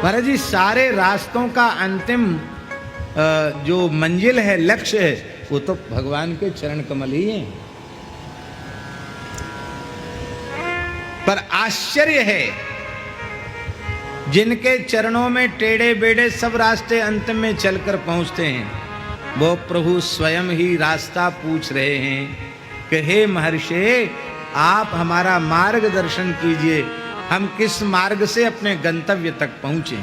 महाराज जी सारे रास्तों का अंतिम जो मंजिल है, लक्ष्य है, वो तो भगवान के चरण कमल ही हैं। पर आश्चर्य है, जिनके चरणों में टेढ़े बेढ़े सब रास्ते अंतिम में चलकर पहुंचते हैं, वो प्रभु स्वयं ही रास्ता पूछ रहे हैं कि हे महर्षि, आप हमारा मार्गदर्शन कीजिए, हम किस मार्ग से अपने गंतव्य तक पहुंचे।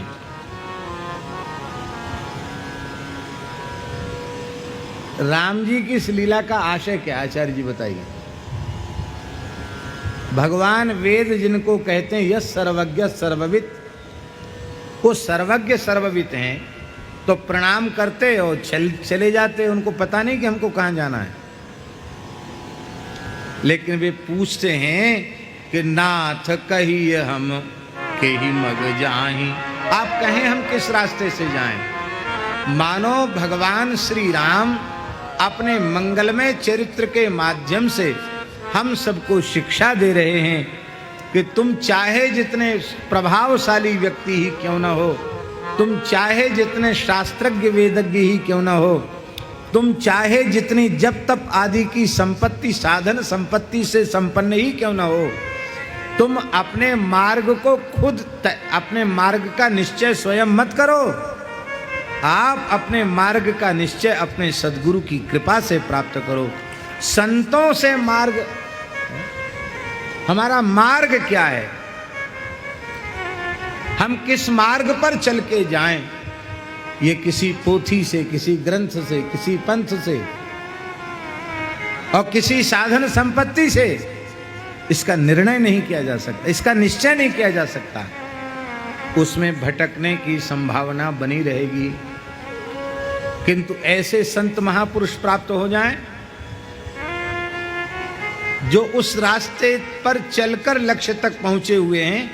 राम जी की इस लीला का आशय क्या, आचार्य जी बताइए। भगवान वेद जिनको कहते हैं यस सर्वज्ञ सर्वविद, वो सर्वज्ञ सर्वविद हैं, तो प्रणाम करते और चले जाते, उनको पता नहीं कि हमको कहाँ जाना है। लेकिन वे पूछते हैं कि नाथ कहिए हम के ही मग जाहि, आप कहें हम किस रास्ते से जाएं। मानो भगवान श्री राम अपने मंगलमय चरित्र के माध्यम से हम सबको शिक्षा दे रहे हैं कि तुम चाहे जितने प्रभावशाली व्यक्ति ही क्यों न हो, तुम चाहे जितने शास्त्रज्ञ वेदज्ञ ही क्यों न हो, तुम चाहे जितनी जप तप आदि की संपत्ति साधन संपत्ति से संपन्न ही क्यों न हो, तुम अपने मार्ग को खुद अपने मार्ग का निश्चय स्वयं मत करो। आप अपने मार्ग का निश्चय अपने सद्गुरु की कृपा से प्राप्त करो। संतों से मार्ग, हमारा मार्ग क्या है, हम किस मार्ग पर चल के जाएं, ये किसी पोथी से, किसी ग्रंथ से, किसी पंथ से और किसी साधन संपत्ति से इसका निर्णय नहीं किया जा सकता, इसका निश्चय नहीं किया जा सकता। उसमें भटकने की संभावना बनी रहेगी। किंतु ऐसे संत महापुरुष प्राप्त हो जाएं जो उस रास्ते पर चलकर लक्ष्य तक पहुंचे हुए हैं,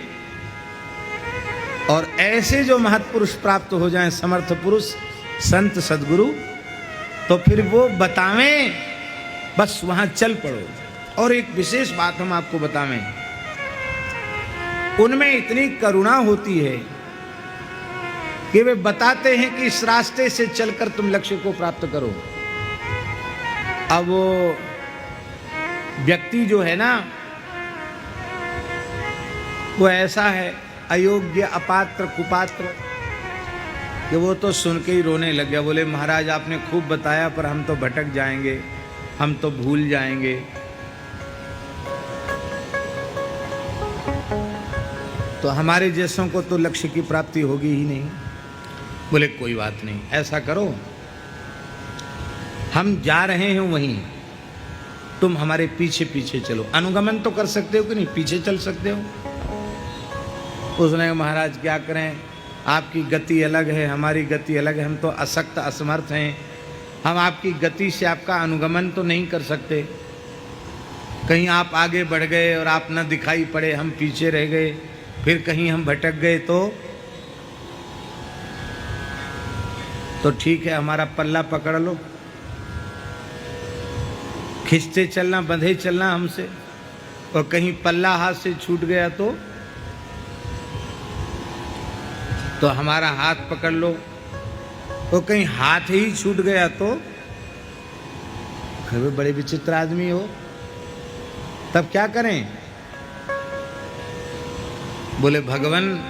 और ऐसे जो महत्पुरुष प्राप्त हो जाएं, समर्थ पुरुष, संत सद्गुरु, तो फिर वो बतावें, बस वहां चल पड़ो। और एक विशेष बात हम आपको बतावें, उनमें इतनी करुणा होती है कि वे बताते हैं कि इस रास्ते से चलकर तुम लक्ष्य को प्राप्त करो। अब वो व्यक्ति जो है ना, वो ऐसा है अयोग्य अपात्र कुपात्र कि वो तो सुन के ही रोने लग गया। बोले महाराज आपने खूब बताया, पर हम तो भटक जाएंगे, हम तो भूल जाएंगे। तो हमारे जैसों को तो लक्ष्य की प्राप्ति होगी ही नहीं। बोले कोई बात नहीं, ऐसा करो, हम जा रहे हैं वहीं, तुम हमारे पीछे पीछे चलो। अनुगमन तो कर सकते हो कि नहीं, पीछे चल सकते हो। उसने महाराज क्या करें, आपकी गति अलग है, हमारी गति अलग है, हम तो अशक्त असमर्थ हैं, हम आपकी गति से आपका अनुगमन तो नहीं कर सकते। कहीं आप आगे बढ़ गए और आप न दिखाई पड़े, हम पीछे रह गए, फिर कहीं हम भटक गए तो ठीक है, हमारा पल्ला पकड़ लो, खिंचते चलना, बंधे चलना हमसे। और कहीं पल्ला हाथ से छूट गया तो हमारा हाथ पकड़ लो। और कहीं हाथ ही छूट गया तो बड़े विचित्र आदमी हो, तब क्या करें। बोले भगवान,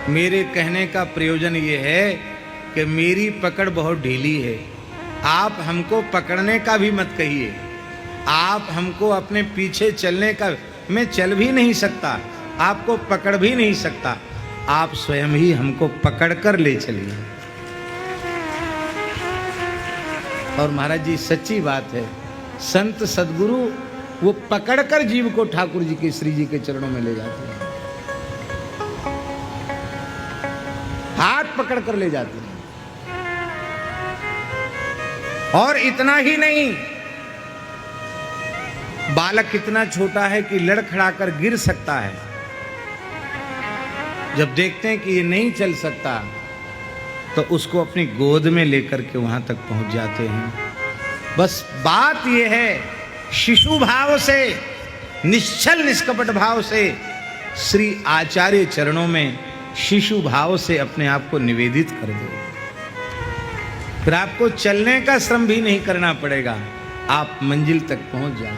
मेरे कहने का प्रयोजन ये है कि मेरी पकड़ बहुत ढीली है, आप हमको पकड़ने का भी मत कहिए, आप हमको अपने पीछे चलने का, मैं चल भी नहीं सकता, आपको पकड़ भी नहीं सकता, आप स्वयं ही हमको पकड़ कर ले चलिए। और महाराज जी सच्ची बात है, संत सद्गुरु वो पकड़ कर जीव को ठाकुर जी के, श्री जी के चरणों में ले जाते हैं, हाथ पकड़ कर ले जाते हैं। और इतना ही नहीं, बालक इतना छोटा है कि लड़खड़ाकर गिर सकता है, जब देखते हैं कि ये नहीं चल सकता तो उसको अपनी गोद में लेकर के वहां तक पहुंच जाते हैं। बस बात ये है, शिशु भाव से, निश्चल निष्कपट भाव से श्री आचार्य चरणों में शिशु भाव से अपने आप को निवेदित कर दो, फिर आपको चलने का श्रम भी नहीं करना पड़ेगा, आप मंजिल तक पहुंच जाओ।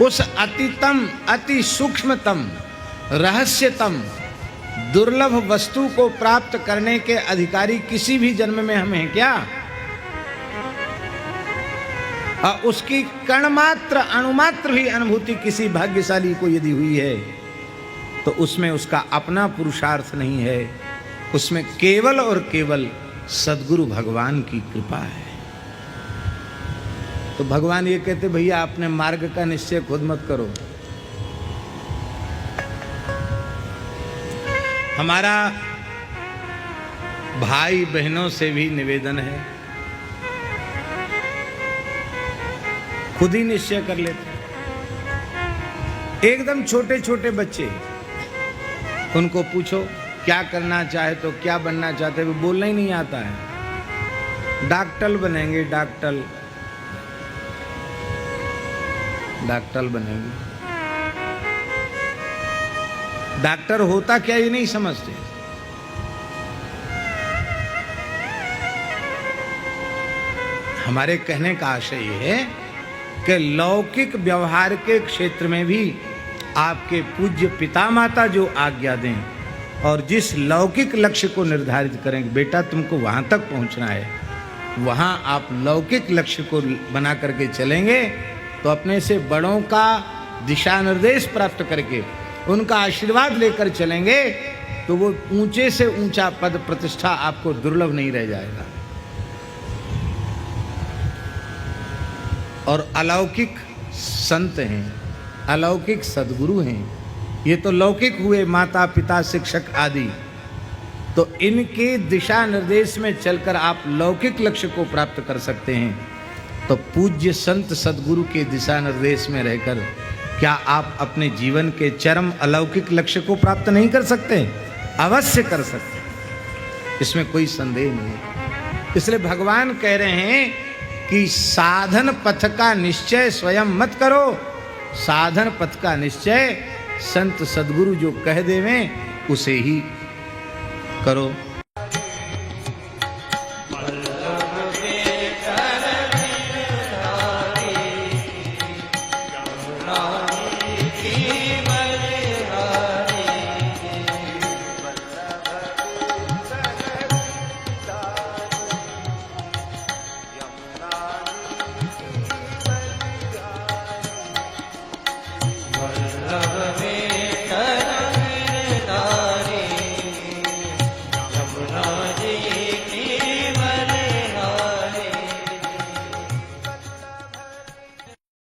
उस अतितम, अति सूक्ष्मतम, रहस्यतम, दुर्लभ वस्तु को प्राप्त करने के अधिकारी किसी भी जन्म में हम हैं क्या? और उसकी कणमात्र, अणुमात्र भी अनुभूति किसी भाग्यशाली को यदि हुई है तो उसमें उसका अपना पुरुषार्थ नहीं है, उसमें केवल और केवल सद्गुरु भगवान की कृपा है। तो भगवान ये कहते, भैया अपने मार्ग का निश्चय खुद मत करो। हमारा भाई बहनों से भी निवेदन है, खुद ही निश्चय कर लेते। एकदम छोटे छोटे बच्चे, उनको पूछो क्या करना चाहे तो क्या बनना चाहते, वो बोलना ही नहीं आता है। डॉक्टर बनेंगे, डॉक्टर बनेंगे। डॉक्टर होता क्या ये नहीं समझते। हमारे कहने का आशय ये है कि लौकिक व्यवहार के क्षेत्र में भी आपके पूज्य पिता माता जो आज्ञा दें और जिस लौकिक लक्ष्य को निर्धारित करेंगे, बेटा तुमको वहां तक पहुंचना है, वहां आप लौकिक लक्ष्य को बना करके चलेंगे तो अपने से बड़ों का दिशा निर्देश प्राप्त करके उनका आशीर्वाद लेकर चलेंगे तो वो ऊंचे से ऊंचा पद प्रतिष्ठा आपको दुर्लभ नहीं रह जाएगा। और अलौकिक संत हैं, अलौकिक सद्गुरु हैं, ये तो लौकिक हुए माता पिता शिक्षक आदि, तो इनके दिशा निर्देश में चलकर आप लौकिक लक्ष्य को प्राप्त कर सकते हैं। तो पूज्य संत सद्गुरु के दिशा निर्देश में रहकर क्या आप अपने जीवन के चरम अलौकिक लक्ष्य को प्राप्त नहीं कर सकते? अवश्य कर सकते, इसमें कोई संदेह नहीं। इसलिए भगवान कह रहे हैं कि साधन पथ का निश्चय स्वयं मत करो, साधन पथ का निश्चय संत सद्गुरु जो कह देवें उसे ही करो।